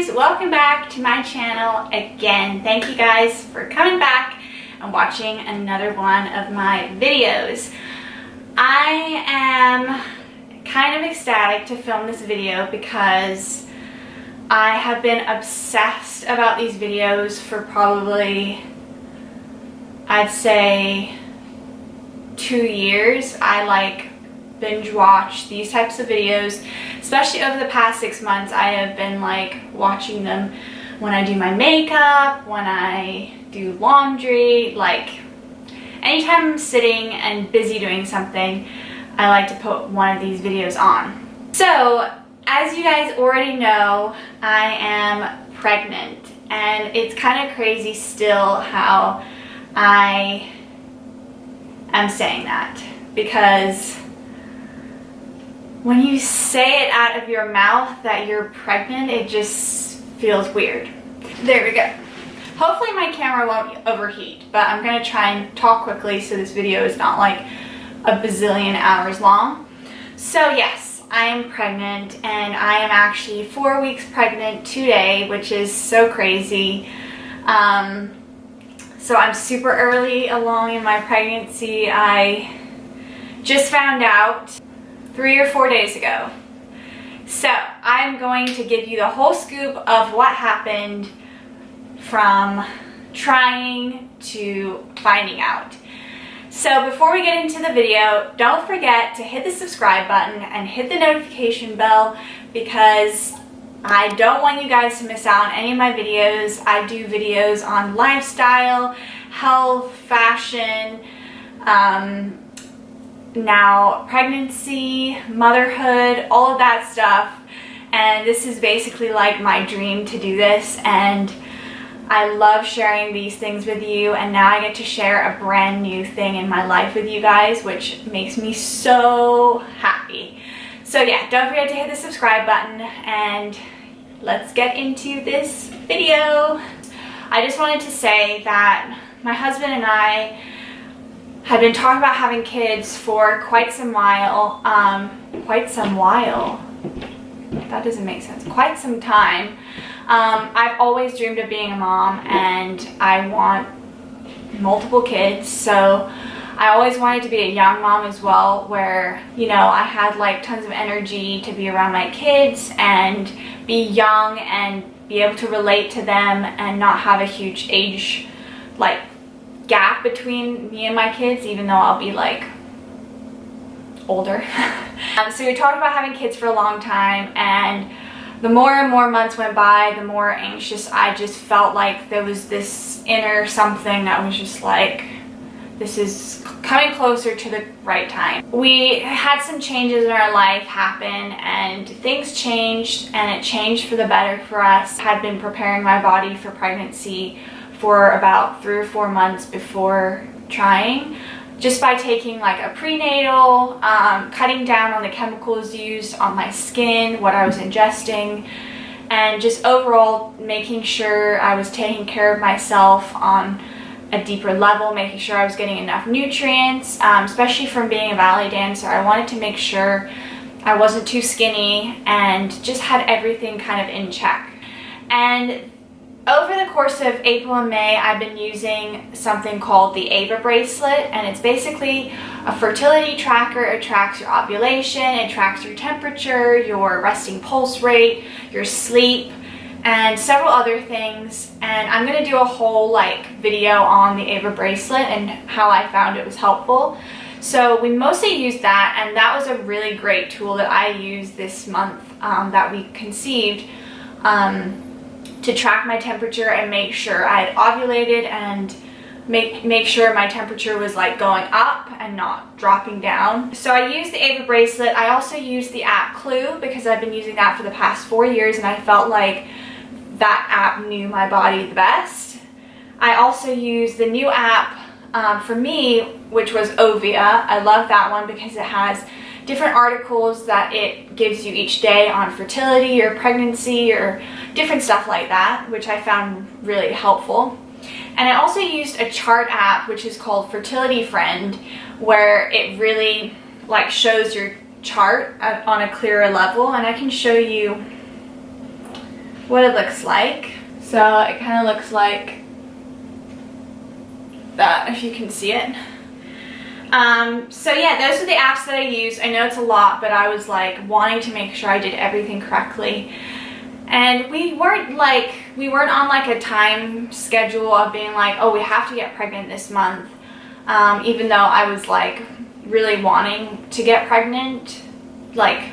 guys, welcome back to my channel again. Thank you guys for coming back and watching another one of my videos. I am kind of ecstatic to film this video because I have been obsessed about these videos for probably, I'd say, 2 years. I binge watch these types of videos, especially over the past 6 months. I have been watching them when I do my makeup, when I do laundry, anytime I'm sitting and busy doing something, I like to put one of these videos on. So, as you guys already know, I am pregnant, and it's kind of crazy still how I am saying that, because when you say it out of your mouth that you're pregnant, it just feels weird. There we go. Hopefully my camera won't overheat, but I'm gonna try and talk quickly so this video is not a bazillion hours long. So yes, I am pregnant, and I am actually 4 weeks pregnant today, which is so crazy. So I'm super early along in my pregnancy. I just found out 3 or 4 days ago. So I'm going to give you the whole scoop of what happened from trying to finding out. So before we get into the video, don't forget to hit the subscribe button and hit the notification bell, because I don't want you guys to miss out on any of my videos. I do videos on lifestyle, health, fashion, now pregnancy, motherhood, all of that stuff. And this is basically my dream to do this, and I love sharing these things with you, and now I get to share a brand new thing in my life with you guys, which makes me so happy. So yeah, don't forget to hit the subscribe button, and let's get into this video. I just wanted to say that my husband and I had been talking about having kids for quite some while. That doesn't make sense. Quite some time. I've always dreamed of being a mom, and I want multiple kids, so I always wanted to be a young mom as well, where, I had tons of energy to be around my kids and be young and be able to relate to them and not have a huge age gap between me and my kids, even though I'll be older. So we talked about having kids for a long time, and the more and more months went by, the more anxious I just felt. There was this inner something that was just this is coming closer to the right time. We had some changes in our life happen, and things changed, and it changed for the better for us. I had been preparing my body for pregnancy for about 3 or 4 months before trying, just by taking a prenatal, cutting down on the chemicals used on my skin, what I was ingesting, and just overall making sure I was taking care of myself on a deeper level, making sure I was getting enough nutrients, especially from being a ballet dancer. I wanted to make sure I wasn't too skinny and just had everything kind of in check. And over the course of April and May, I've been using something called the Ava bracelet, and it's basically a fertility tracker. It tracks your ovulation, it tracks your temperature, your resting pulse rate, your sleep, and several other things. And I'm going to do a whole video on the Ava bracelet and how I found it was helpful. So we mostly used that, and that was a really great tool that I used this month that we conceived, to track my temperature and make sure I had ovulated, and make sure my temperature was going up and not dropping down. So I used the Ava bracelet. I also used the app Clue, because I've been using that for the past 4 years, and I felt that app knew my body the best. I also used the new app for me, which was Ovia. I love that one because it has different articles that it gives you each day on fertility or pregnancy or different stuff like that, which I found really helpful. And I also used a chart app, which is called Fertility Friend, where it really shows your chart on a clearer level. And I can show you what it looks like. So it kind of looks like that, if you can see it. So yeah, those are the apps that I use. I know it's a lot, but I was like wanting to make sure I did everything correctly. And we weren't on like a time schedule of being like, oh, we have to get pregnant this month. Even though I was like really wanting to get pregnant, like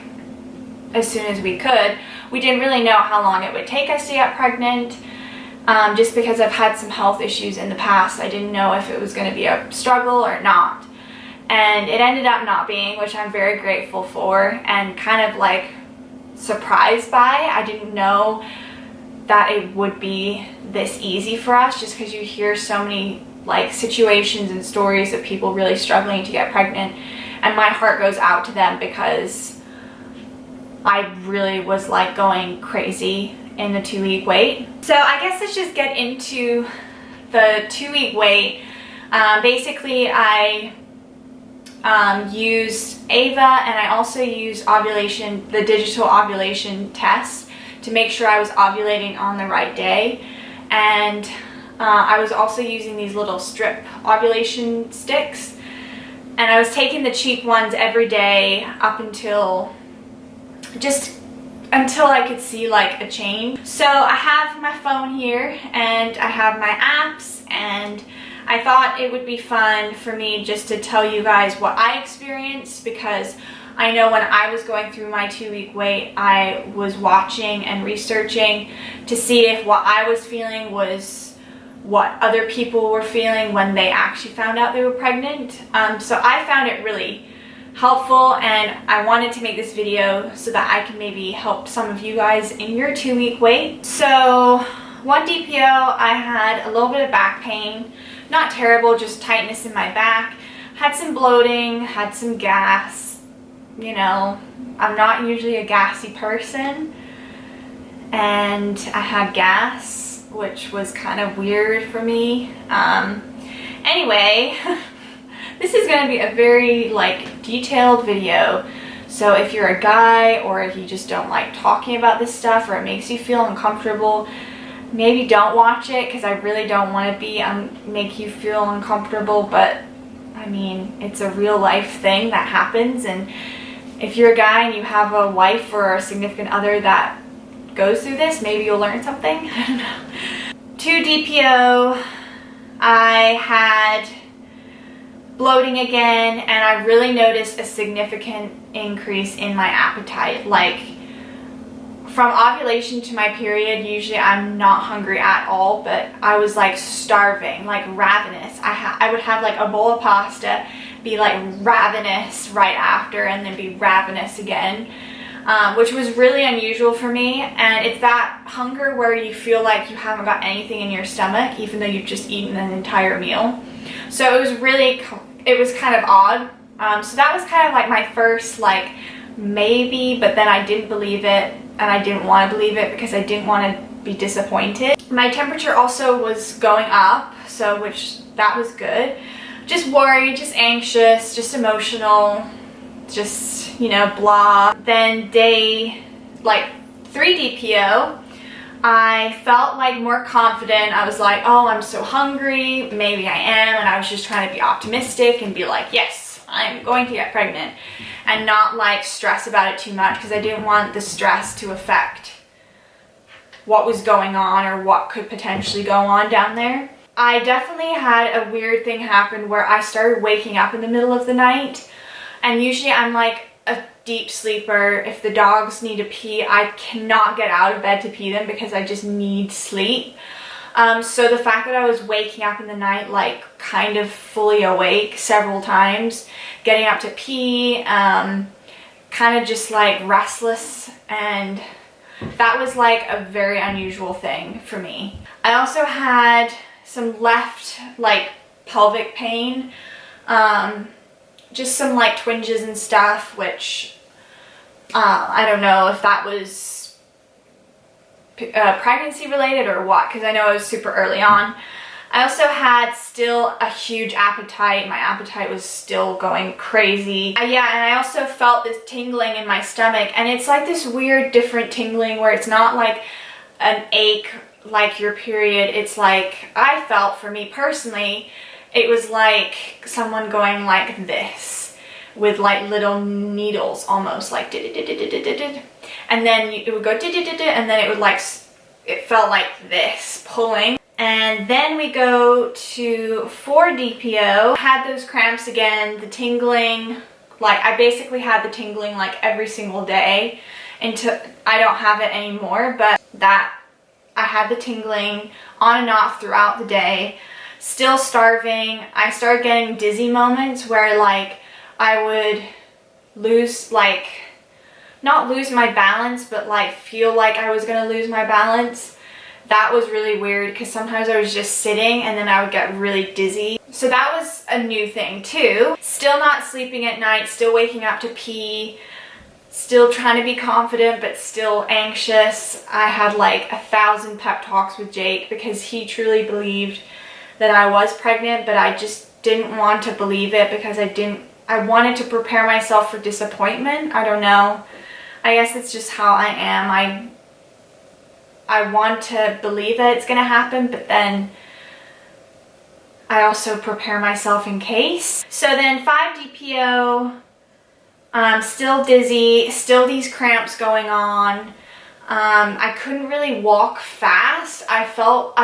as soon as we could. We didn't really know how long it would take us to get pregnant. Just because I've had some health issues in the past, I didn't know if it was going to be a struggle or not. And it ended up not being, which I'm very grateful for and kind of like surprised by. I didn't know that it would be this easy for us, just because you hear so many like situations and stories of people really struggling to get pregnant, and my heart goes out to them because I really was like going crazy in the 2-week wait. So I guess let's just get into the 2-week wait. Basically I use Ava, and I also use the digital ovulation test to make sure I was ovulating on the right day. And I was also using these little strip ovulation sticks, and I was taking the cheap ones every day up until I could see like a change. So I have my phone here and I have my apps, and I thought it would be fun for me just to tell you guys what I experienced, because I know when I was going through my 2-week wait, I was watching and researching to see if what I was feeling was what other people were feeling when they actually found out they were pregnant. So I found it really helpful, and I wanted to make this video so that I can maybe help some of you guys in your 2-week wait. So one DPO, I had a little bit of back pain. Not terrible, just tightness in my back. Had some bloating, had some gas. You know, I'm not usually a gassy person. And I had gas, which was kind of weird for me. Anyway, this is going to be a very like detailed video. So if you're a guy, or if you just don't like talking about this stuff, or it makes you feel uncomfortable, maybe don't watch it, because I really don't want to make you feel uncomfortable. But I mean, it's a real life thing that happens, and if you're a guy and you have a wife or a significant other that goes through this, maybe you'll learn something. I don't know. 2 DPO, I had bloating again, and I really noticed a significant increase in my appetite. Like, from ovulation to my period, usually I'm not hungry at all, but I was like starving, like ravenous. I would have like a bowl of pasta, be like ravenous right after, and then be ravenous again, which was really unusual for me. And it's that hunger where you feel like you haven't got anything in your stomach, even though you've just eaten an entire meal. So it was kind of odd. So that was kind of like my first like maybe, but then I didn't believe it. And I didn't want to believe it because I didn't want to be disappointed. My temperature also was going up, so that was good. Just worried, just anxious, just emotional, just, you know, blah. Then day like 3 DPO, I felt like more confident. I was like, oh, I'm so hungry, maybe I am, and I was just trying to be optimistic and be like, yes, I'm going to get pregnant, and not like stress about it too much, because I didn't want the stress to affect what was going on or what could potentially go on down there. I definitely had a weird thing happen where I started waking up in the middle of the night, and usually I'm like a deep sleeper. If the dogs need to pee, I cannot get out of bed to pee them because I just need sleep. So the fact that I was waking up in the night, like kind of fully awake several times, getting up to pee, kind of just like restless, and that was like a very unusual thing for me. I also had some left like pelvic pain, just some like twinges and stuff, which I don't know if that was pregnancy related or what, because I know I was super early on. I also had still a huge appetite. My appetite was still going crazy. Yeah, and I also felt this tingling in my stomach, and it's like this weird different tingling where it's not like an ache like your period. It's like, I felt, for me personally, it was like someone going like this with like little needles, almost like and then it would go and then it would like, it felt like this pulling. And then we go to 4 DPO. Had those cramps again, the tingling, like I basically had the tingling like every single day until I don't have it anymore, but that I had the tingling on and off throughout the day. Still starving. I started getting dizzy moments where like I would lose, like, not lose my balance, but like feel like I was gonna lose my balance. That was really weird because sometimes I was just sitting and then I would get really dizzy. So that was a new thing too. Still not sleeping at night, still waking up to pee, still trying to be confident but still anxious. I had like 1,000 pep talks with Jake because he truly believed that I was pregnant, but I just didn't want to believe it because I wanted to prepare myself for disappointment. I don't know. I guess it's just how I am. I want to believe that it's gonna happen, but then I also prepare myself in case. So then 5 DPO, still dizzy, still these cramps going on. I couldn't really walk fast. I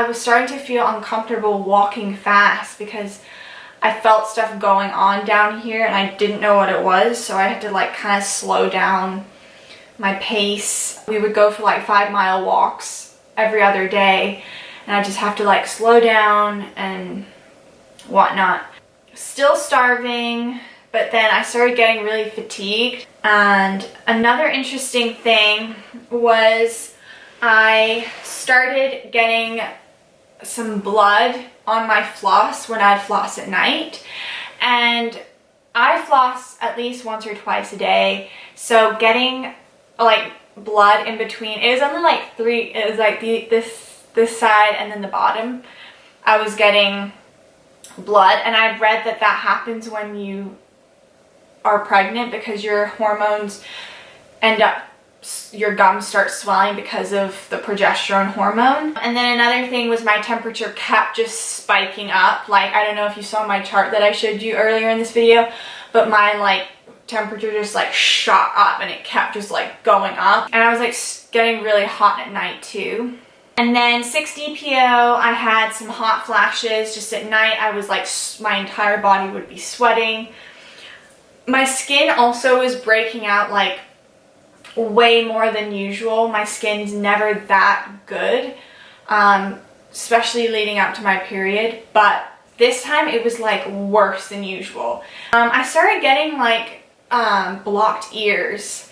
was starting to feel uncomfortable walking fast because I felt stuff going on down here and I didn't know what it was, so I had to like kind of slow down my pace. We would go for like 5-mile walks every other day and I just have to like slow down and whatnot. Still starving, but then I started getting really fatigued. And another interesting thing was I started getting some blood on my floss when I'd floss at night. And I floss at least once or twice a day, so getting like blood in between, it was only like 3, it was like this side and then the bottom, I was getting blood. And I've read that that happens when you are pregnant because your hormones end up, your gums start swelling because of the progesterone hormone. And then another thing was my temperature kept just spiking up. Like, I don't know if you saw my chart that I showed you earlier in this video, but my like temperature just like shot up and it kept just like going up. And I was like getting really hot at night too. And then 6 DPO, I had some hot flashes just at night. I was like, my entire body would be sweating. My skin also was breaking out like way more than usual. My skin's never that good, especially leading up to my period, but this time it was like worse than usual. I started getting like blocked ears,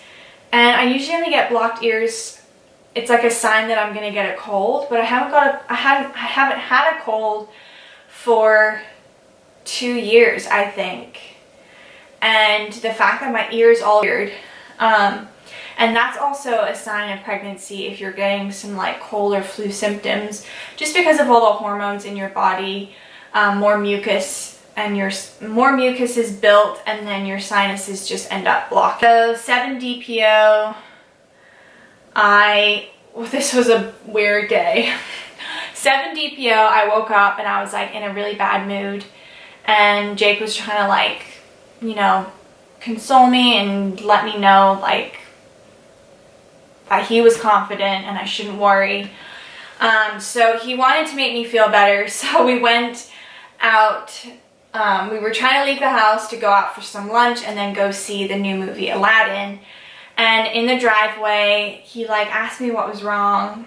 and I usually only get blocked ears, it's like a sign that I'm gonna get a cold, but I haven't had a cold for 2 years, I think. And the fact that my ears all weird, and that's also a sign of pregnancy if you're getting some like cold or flu symptoms, just because of all the hormones in your body, more mucus, and more mucus is built and then your sinuses just end up blocked. So 7 DPO, this was a weird day. 7 DPO, I woke up and I was like in a really bad mood, and Jake was trying to like, you know, console me and let me know like that he was confident and I shouldn't worry. So he wanted to make me feel better, so we went out. We were trying to leave the house to go out for some lunch and then go see the new movie Aladdin. And in the driveway, he like asked me what was wrong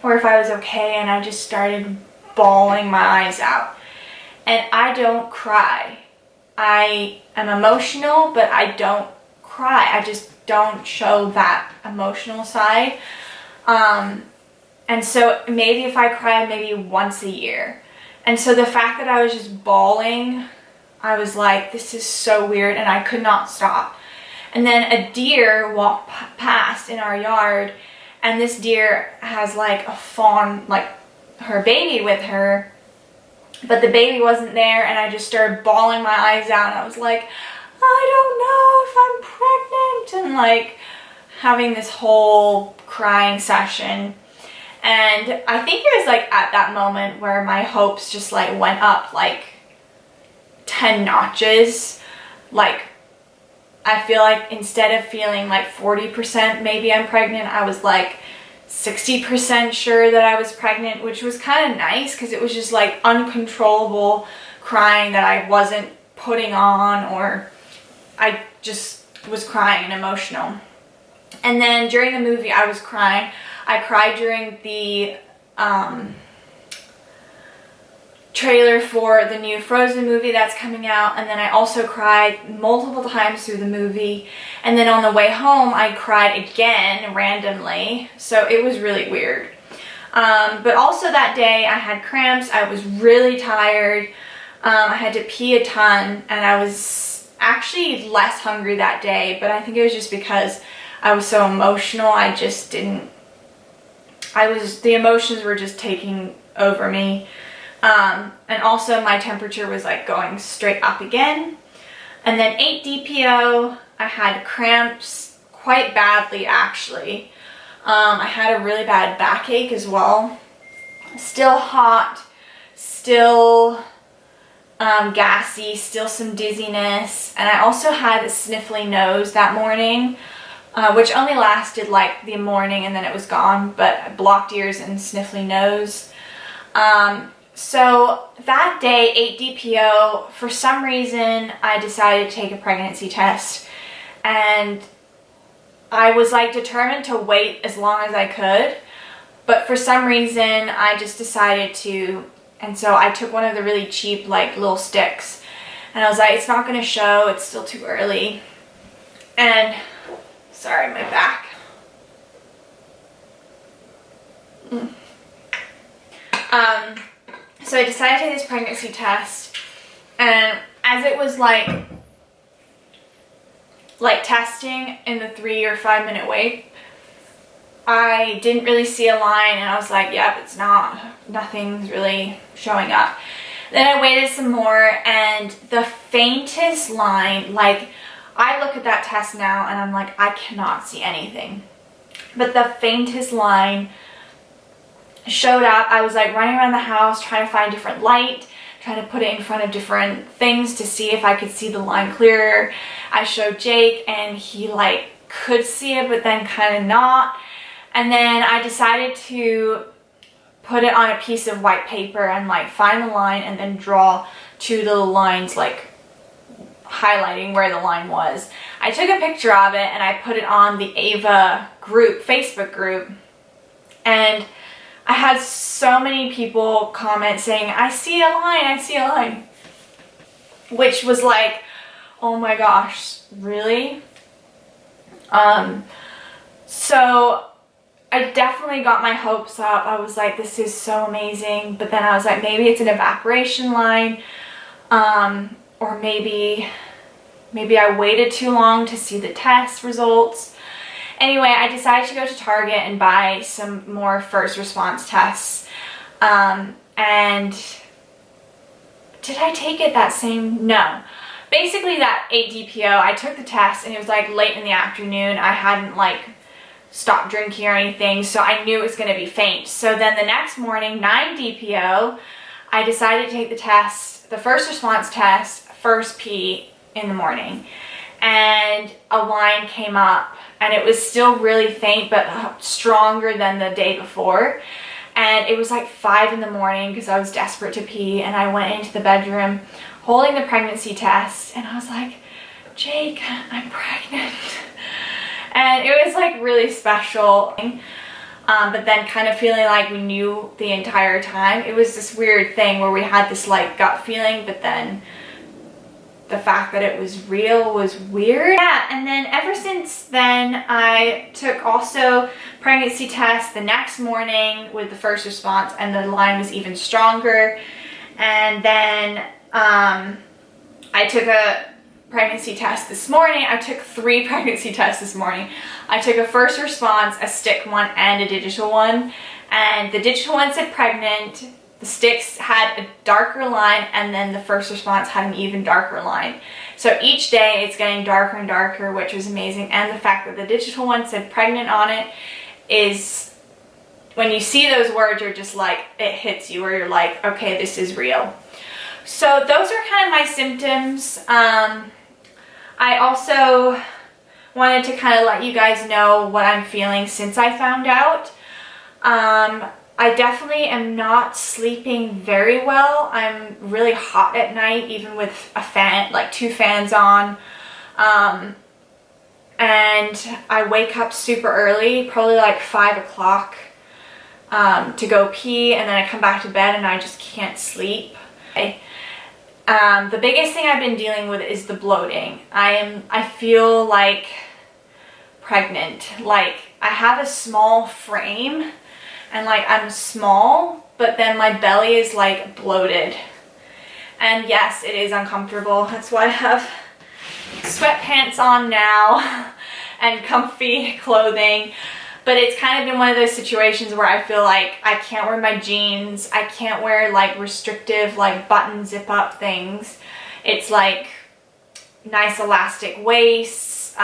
or if I was okay, and I just started bawling my eyes out. And I don't cry. I am emotional, but I don't cry. I just don't show that emotional side. And so maybe if I cry, maybe once a year. And so the fact that I was just bawling, I was like, this is so weird, and I could not stop. And then a deer walked past in our yard, and this deer has like a fawn, like her baby with her, but the baby wasn't there, and I just started bawling my eyes out, and I was like, I don't know if I'm pregnant, and like having this whole crying session. And I think it was like at that moment where my hopes just like went up like 10 notches. Like, I feel like instead of feeling like 40% maybe I'm pregnant, I was like 60% sure that I was pregnant, which was kind of nice because it was just like uncontrollable crying that I wasn't putting on, or I just was crying and emotional. And then during the movie I was crying. I cried during the trailer for the new Frozen movie that's coming out, and then I also cried multiple times through the movie, and then on the way home I cried again randomly, so it was really weird. But also that day I had cramps, I was really tired, I had to pee a ton, and I was actually less hungry that day, but I think it was just because I was so emotional. The emotions were just taking over me. And also my temperature was like going straight up again. And then 8 DPO, I had cramps quite badly actually. I had a really bad backache as well. Still hot, still gassy, still some dizziness. And I also had a sniffly nose that morning, which only lasted like the morning and then it was gone, but blocked ears and sniffly nose. So that day, 8 DPO, for some reason, I decided to take a pregnancy test, and I was like determined to wait as long as I could, but for some reason, I just decided to, and so I took one of the really cheap like little sticks, and I was like, it's not going to show, it's still too early, and, sorry, my back. So I decided to take this pregnancy test, and as it was like testing in the 3 or 5 minute wait, I didn't really see a line, and I was like, yep, it's nothing's really showing up. Then I waited some more, and the faintest line, like, I look at that test now and I'm like, I cannot see anything, but the faintest line showed up. I was like running around the house trying to find different light, trying to put it in front of different things to see if I could see the line clearer. I showed Jake and he like could see it, but then kind of not. And then I decided to put it on a piece of white paper and like find the line and then draw 2 little lines, like highlighting where the line was. I took a picture of it and I put it on the Ava group, Facebook group, and I had so many people comment saying, I see a line, I see a line. Which was like, oh my gosh, really? So I definitely got my hopes up. I was like, this is so amazing. But then I was like, maybe it's an evaporation line. Or maybe I waited too long to see the test results. Anyway, I decided to go to Target and buy some more first response tests. And did I take it that same? No. Basically that 8 DPO, I took the test and it was like late in the afternoon. I hadn't like stopped drinking or anything, so I knew it was going to be faint. So then the next morning, 9 DPO, I decided to take the test, the first response test, first P in the morning. And a line came up, and it was still really faint but stronger than the day before, and it was like 5 in the morning because I was desperate to pee, and I went into the bedroom holding the pregnancy test, and I was like, Jake, I'm pregnant. And it was like really special, but then kind of feeling like we knew the entire time. It was this weird thing where we had this like gut feeling, but then the fact that it was real was weird. Yeah, and then ever since then, I took also pregnancy tests the next morning with the first response, and the line was even stronger. And then I took a pregnancy test this morning. I took 3 pregnancy tests this morning. I took a first response, a stick one, and a digital one. And the digital one said pregnant. The sticks had a darker line, and then the first response had an even darker line. So each day it's getting darker and darker, which was amazing. And the fact that the digital one said pregnant on it when you see those words, you're just like, it hits you, or you're like, okay, this is real. So those are kind of my symptoms. I also wanted to kind of let you guys know what I'm feeling since I found out. I definitely am not sleeping very well. I'm really hot at night, even with a fan, like 2 fans on. And I wake up super early, probably like 5 o'clock, to go pee, and then I come back to bed and I just can't sleep. The biggest thing I've been dealing with is the bloating. I feel like pregnant. Like, I have a small frame, and like I'm small, but then my belly is like bloated. And yes, it is uncomfortable. That's why I have sweatpants on now and comfy clothing. But it's kind of been one of those situations where I feel like I can't wear my jeans. I can't wear like restrictive like button zip up things. It's like nice elastic waists,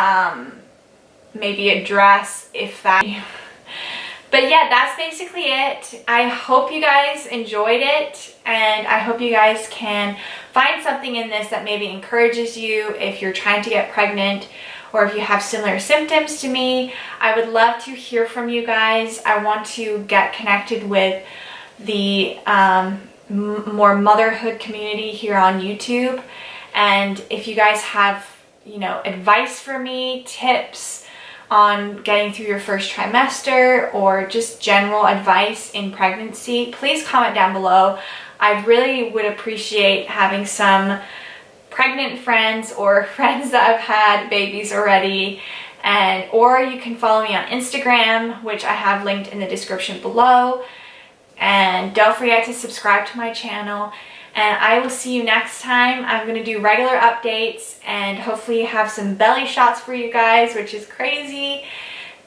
maybe a dress, if that. But yeah, that's basically it. I hope you guys enjoyed it, and I hope you guys can find something in this that maybe encourages you if you're trying to get pregnant, or if you have similar symptoms to me. I would love to hear from you guys. I want to get connected with the more motherhood community here on YouTube. And if you guys have, you know, advice for me, tips on getting through your first trimester, or just general advice in pregnancy, please comment down below. I really would appreciate having some pregnant friends or friends that have had babies already. Or you can follow me on Instagram, which I have linked in the description below. And don't forget to subscribe to my channel. And I will see you next time. I'm going to do regular updates and hopefully have some belly shots for you guys, which is crazy.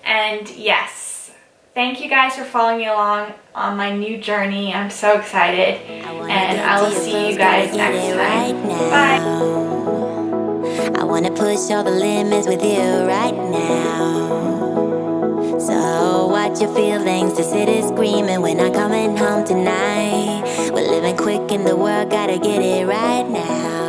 And yes, thank you guys for following me along on my new journey. I'm so excited. And I will see you guys next time. Bye. I want to push all the limits with you right now. So watch your feelings, the city's screaming, we're not coming home tonight. We're living quick in the world, gotta get it right now.